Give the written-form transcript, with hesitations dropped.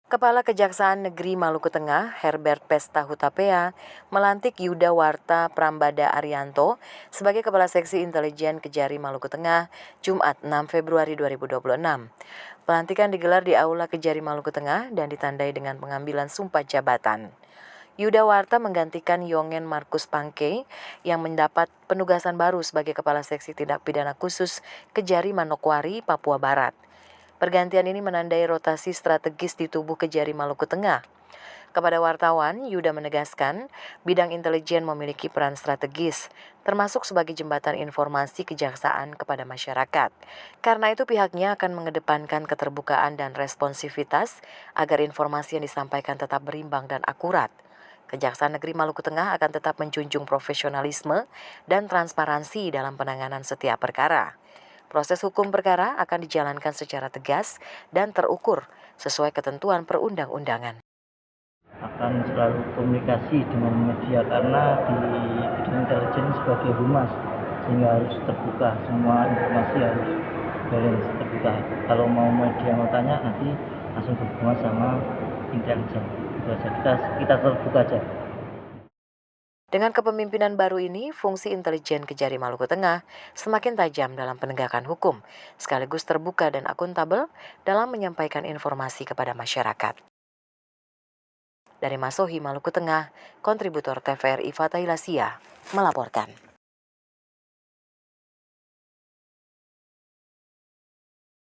Kepala Kejaksaan Negeri Maluku Tengah, Herbert Pesta Hutapea, melantik Yuda Warta Prambada Arianto sebagai Kepala Seksi Intelijen Kejari Maluku Tengah, Jumat 6 Februari 2026. Pelantikan digelar di Aula Kejari Maluku Tengah dan ditandai dengan pengambilan sumpah jabatan. Yuda Warta menggantikan Yongen Markus Pangke yang mendapat penugasan baru sebagai Kepala Seksi Tindak Pidana Khusus Kejari Manokwari, Papua Barat. Pergantian ini menandai rotasi strategis di tubuh Kejari Maluku Tengah. Kepada wartawan, Yuda menegaskan bidang intelijen memiliki peran strategis, termasuk sebagai jembatan informasi kejaksaan kepada masyarakat. Karena itu pihaknya akan mengedepankan keterbukaan dan responsivitas agar informasi yang disampaikan tetap berimbang dan akurat. Kejaksaan Negeri Maluku Tengah akan tetap menjunjung profesionalisme dan transparansi dalam penanganan setiap perkara. Proses hukum perkara akan dijalankan secara tegas dan terukur sesuai ketentuan perundang-undangan. Akan selalu komunikasi dengan media karena di bidang intelijen sebagai humas, sehingga harus terbuka, semua informasi harus balance, terbuka. Kalau mau media mau tanya nanti langsung berhubungan sama intelijen. Itu aja, kita terbuka aja. Dengan kepemimpinan baru ini, fungsi intelijen Kejari Maluku Tengah semakin tajam dalam penegakan hukum, sekaligus terbuka dan akuntabel dalam menyampaikan informasi kepada masyarakat. Dari Masohi, Maluku Tengah, kontributor TVRI Fatahila Sia melaporkan.